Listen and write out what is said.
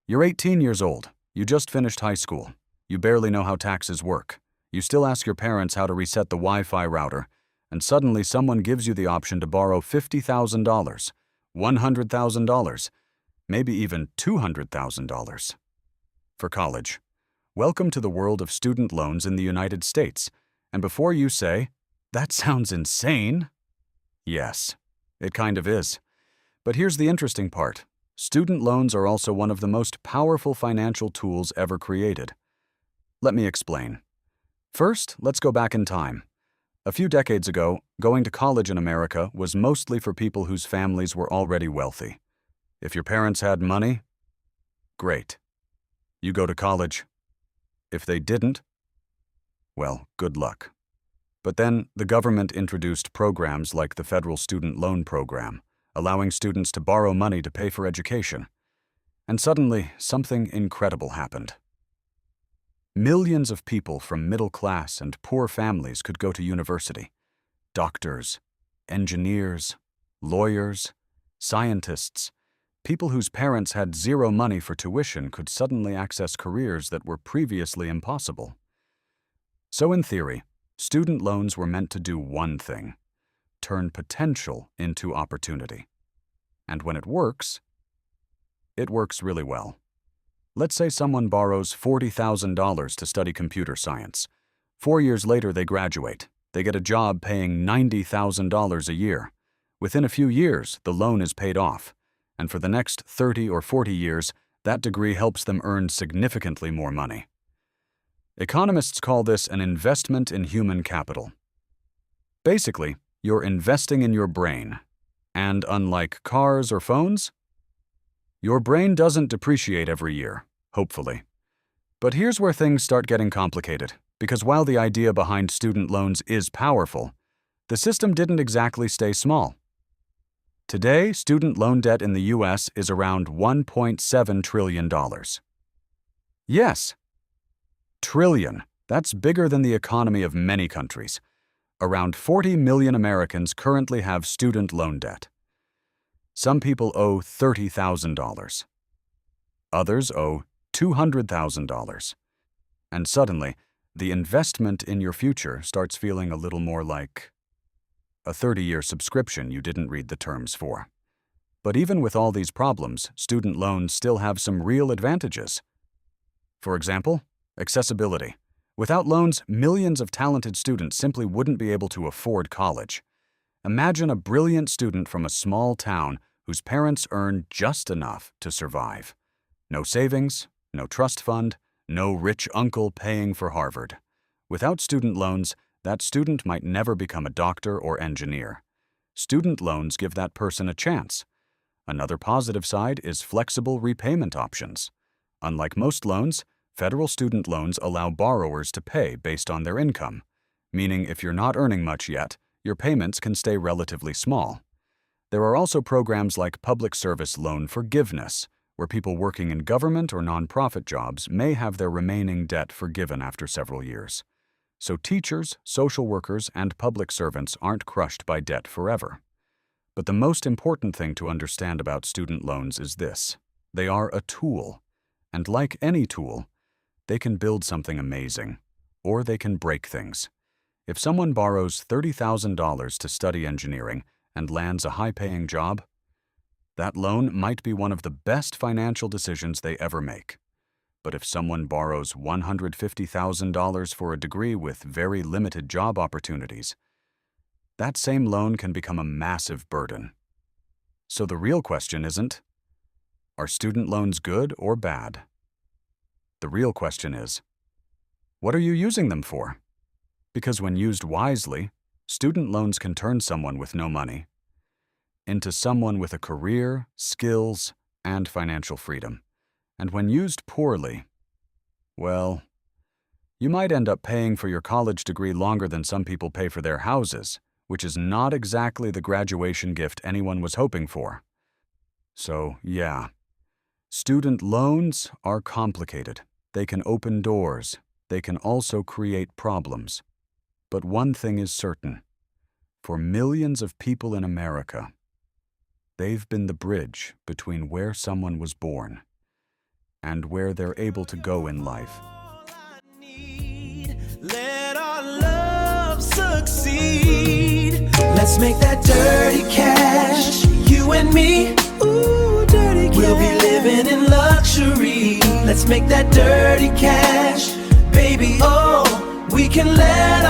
You're 18 years old. You just finished high school. You barely know how taxes work. You still ask your parents how to reset the Wi-Fi router, and suddenly someone gives you the option to borrow $50,000, $100,000, maybe even $200,000 for college. Welcome to the world of student loans in the United States. And before you say, "That sounds insane," yes, it kind of is. But here's the interesting part. Student loans are also one of the most powerful financial tools ever created. Let me explain. First, let's go back in time. A few decades ago, going to college in America was mostly for people whose families were already wealthy. If your parents had money, great. You go to college. If they didn't, well, good luck. But then the government introduced programs like the Federal Student Loan Program, allowing students to borrow money to pay for education. And suddenly, something incredible happened. Millions of people from middle-class and poor families could go to university. Doctors, engineers, lawyers, scientists, people whose parents had zero money for tuition could suddenly access careers that were previously impossible. So in theory, student loans were meant to do one thing: turn potential into opportunity. And when it works really well. Let's say someone borrows $40,000 to study computer science. 4 years later, they graduate. They get a job paying $90,000 a year. Within a few years, the loan is paid off. And for the next 30 or 40 years, that degree helps them earn significantly more money. Economists call this an investment in human capital. Basically, you're investing in your brain. And unlike cars or phones, your brain doesn't depreciate every year, hopefully. But here's where things start getting complicated, because while the idea behind student loans is powerful, the system didn't exactly stay small. Today, student loan debt in the U.S. is around $1.7 trillion. Yes, trillion. That's bigger than the economy of many countries. Around 40 million Americans currently have student loan debt. Some people owe $30,000. Others owe $200,000. And suddenly, the investment in your future starts feeling a little more like a 30-year subscription you didn't read the terms for. But even with all these problems, student loans still have some real advantages. For example, accessibility. Without loans, millions of talented students simply wouldn't be able to afford college. Imagine a brilliant student from a small town whose parents earn just enough to survive. No savings, no trust fund, no rich uncle paying for Harvard. Without student loans, that student might never become a doctor or engineer. Student loans give that person a chance. Another positive side is flexible repayment options. Unlike most loans, federal student loans allow borrowers to pay based on their income, meaning if you're not earning much yet, your payments can stay relatively small. There are also programs like public service loan forgiveness, where people working in government or nonprofit jobs may have their remaining debt forgiven after several years. So teachers, social workers, and public servants aren't crushed by debt forever. But the most important thing to understand about student loans is this: they are a tool. And like any tool, they can build something amazing, or they can break things. If someone borrows $30,000 to study engineering and lands a high-paying job, that loan might be one of the best financial decisions they ever make. But if someone borrows $150,000 for a degree with very limited job opportunities, that same loan can become a massive burden. So the real question isn't, are student loans good or bad? The real question is, what are you using them for? Because when used wisely, student loans can turn someone with no money into someone with a career, skills, and financial freedom. And when used poorly, well, you might end up paying for your college degree longer than some people pay for their houses, which is not exactly the graduation gift anyone was hoping for. So, yeah, student loans are complicated. They can open doors. They can also create problems. But one thing is certain. For millions of people in America, they've been the bridge between where someone was born and where they're able to go in life. Let our love succeed. Let's make that dirty cash, you and me. Ooh, dirty cash. We'll be living in luxury. Let's make that dirty cash, baby. Oh, we can let